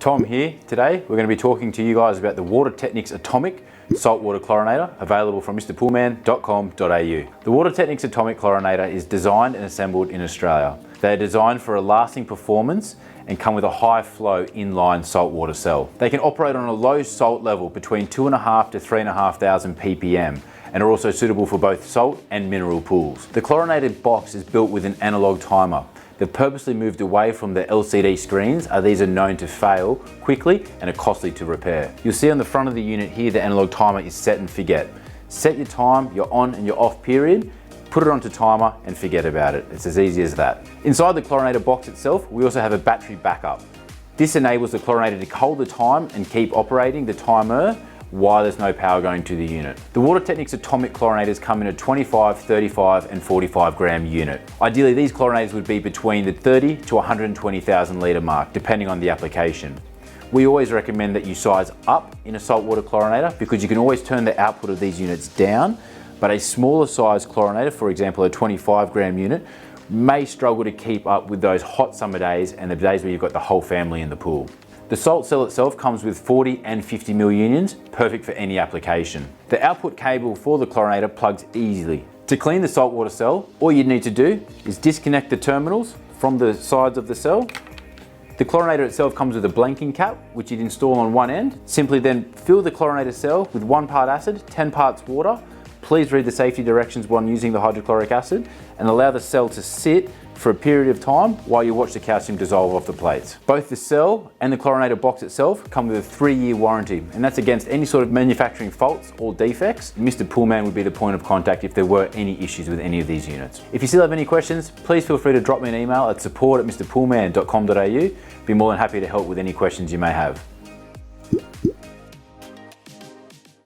Tom here. Today we're going to be talking to you guys about the Water Technics Atomic Saltwater Chlorinator, available from mrpoolman.com.au. The Water Technics Atomic Chlorinator is designed and assembled in Australia. They are designed for a lasting performance and come with a high flow inline saltwater cell. They can operate on a low salt level between 2,500 to 3,500 ppm and are also suitable for both salt and mineral pools. The chlorinated box is built with an analog timer. They've purposely moved away from the LCD screens, as these are known to fail quickly and are costly to repair. You'll see on the front of the unit here the analog timer is set and forget. Set your time, your on and your off period, put it onto timer and forget about it. It's as easy as that. Inside the chlorinator box itself, we also have a battery backup. This enables the chlorinator to hold the time and keep operating the timer while there's no power going to the unit. The Water Technics Atomic Chlorinators come in a 25, 35 and 45 gram unit. Ideally, these chlorinators would be between the 30 to 120,000 litre mark, depending on the application. We always recommend that you size up in a saltwater chlorinator because you can always turn the output of these units down, but a smaller size chlorinator, for example a 25 gram unit, may struggle to keep up with those hot summer days and the days where you've got the whole family in the pool. The salt cell itself comes with 40 and 50 mil unions, perfect for any application. The output cable for the chlorinator plugs easily. To clean the saltwater cell, all you need to do is disconnect the terminals from the sides of the cell. The chlorinator itself comes with a blanking cap, which you'd install on one end. Simply then fill the chlorinator cell with 1 part acid, 10 parts water. Please read the safety directions when using the hydrochloric acid and allow the cell to sit for a period of time while you watch the calcium dissolve off the plates. Both the cell and the chlorinator box itself come with a 3-year warranty, and that's against any sort of manufacturing faults or defects. Mr. Poolman would be the point of contact if there were any issues with any of these units. If you still have any questions, please feel free to drop me an email at support@mrpoolman.com.au. Be more than happy to help with any questions you may have.